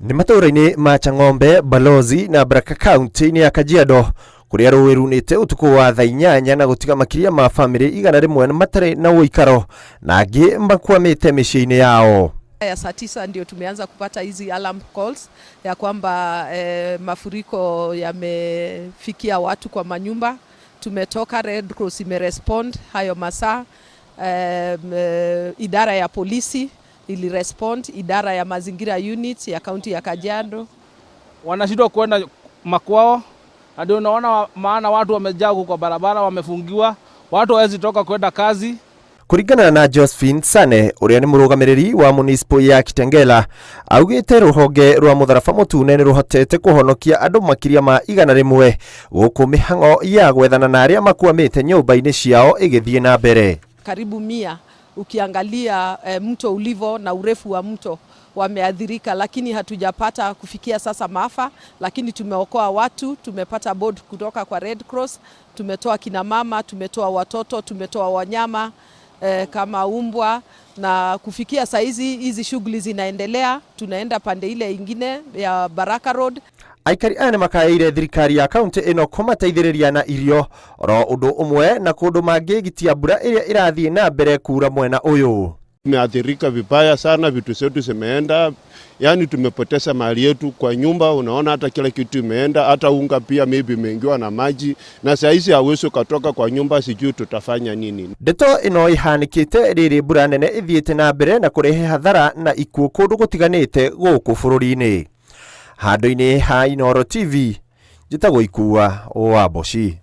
Ni matũũra-inĩ ma Chang'ombe, Balozi na Baraka County-inĩ ya Kajiado kuria rũĩ runĩte ũtukũ wa thaa 8 na gũtiga makĩria ma famĩlĩ 100 matarĩ na ũikaro na angĩ makwamĩte mĩciĩ-inĩ yao. Ya saa 9 ndio tumeanza kupata hizi alarm calls ya kwamba mafuriko yamefikia watu kwa manyumba. Tumetoka, Red Cross imerespond hayo masaa, idara ya polisi ilirespond, idara ya mazingira unit ya kaunti ya Kajiado. Wanashindwa kwenda makwao, ndio unaona maana watu wamejaa kwa barabara, wamefungiwa, watu hawezi toka kwenda kazi. Kuringana na Josephine Sane uria ni murugamiriri wa municipal ya Kitengela, augite ruhonge rwa mutharaba mutune ni ruhotete kuhonokia andu makiria ma 100 guku mihango ya gwethana na aria makwamite nyumba-ini ciao igithie na mbere. Karibu 100 ukiangalia mto ulivo na urefu wa mto wameadhirika, lakini hatujapata kufikia sasa maafa, lakini tumeokoa watu, tumepata board kutoka kwa Red Cross, tumetoa kina mama, tumetoa watoto, tumetoa wanyama kama umbwa, na kufikia saizi hizi shughuli zinaendelea. Tunaenda pande ile ingine ya Baraka Road. Aikari ane makaire thirikari ya kaunti ino kumateithĩrĩria na irio ro undu umwe na kundu mangigitia mbura iria irathie na mbere kura mwena uyu. Tumeathirika vibaya sana, vitu zetu zimeenda, yani tumepoteza mali yetu kwa nyumba, unaona hata kila kitu imeenda, hata unga pia maybe imeingiwa na maji, na saa hizi hauwezi kutoka kwa nyumba, sijui tutafanya nini. Ndeto ino ihanikite riri mbura nene ithiete na mbere na kurehe hathara na ikuũ kundu gutiganite guku bururi-ini. Handũ-inĩ ha Inooro TV, njĩtagwo Ikua wa Boshi.